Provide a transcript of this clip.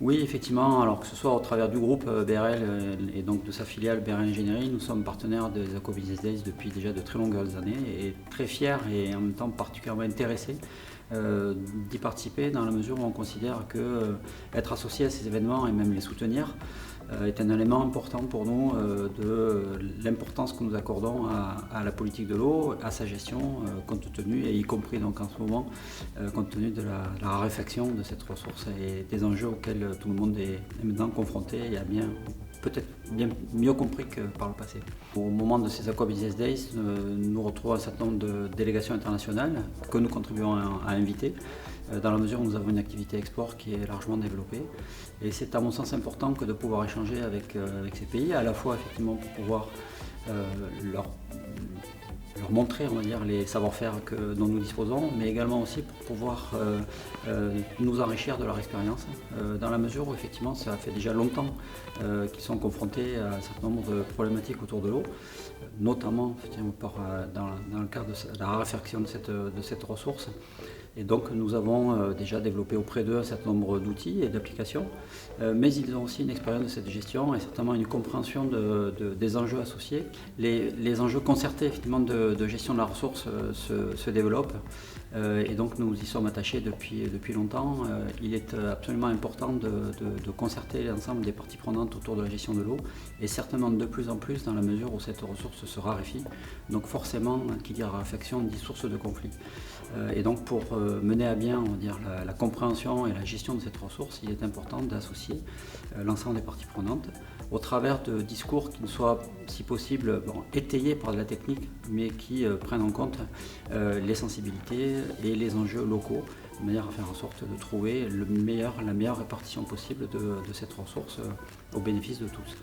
Oui, effectivement, alors que ce soit au travers du groupe BRL et donc de sa filiale BRL Ingénierie, nous sommes partenaires des Eco-Business Days depuis déjà de très longues années et très fiers et en même temps particulièrement intéressés d'y participer dans la mesure où on considère que être associé à ces événements et même les soutenir est un élément important pour nous de l'importance que nous accordons à la politique de l'eau, à sa gestion, compte tenu, et y compris donc en ce moment, compte tenu de la raréfaction de cette ressource et des enjeux auxquels tout le monde est maintenant confronté et a bien peut-être bien mieux compris que par le passé. Au moment de ces Aqua Business Days, nous retrouvons un certain nombre de délégations internationales que nous contribuons à inviter, dans la mesure où nous avons une activité export qui est largement développée. Et c'est à mon sens important que de pouvoir échanger avec ces pays, à la fois effectivement pour pouvoir leur montrer, on va dire, les savoir-faire dont nous disposons, mais également aussi pour pouvoir nous enrichir de leur expérience, dans la mesure où effectivement ça fait déjà longtemps qu'ils sont confrontés à un certain nombre de problématiques autour de l'eau, notamment dans le cadre de la raréfaction de cette ressource. Et donc nous avons déjà développé auprès d'eux un certain nombre d'outils et d'applications, mais ils ont aussi une expérience de cette gestion et certainement une compréhension des enjeux associés. Les enjeux concertés effectivement de gestion de la ressource se développent et donc nous y sommes attachés depuis longtemps. Il est absolument important de concerter l'ensemble des parties prenantes autour de la gestion de l'eau et certainement de plus en plus dans la mesure où cette ressource se raréfie. Donc forcément, qui dit raréfaction dit source de conflit. Et donc pour mener à bien, on va dire, la compréhension et la gestion de cette ressource, il est important d'associer l'ensemble des parties prenantes au travers de discours qui ne soient, si possible, étayés par de la technique, mais qui prennent en compte les sensibilités et les enjeux locaux, de manière à faire en sorte de trouver la meilleure répartition possible de cette ressource au bénéfice de tous.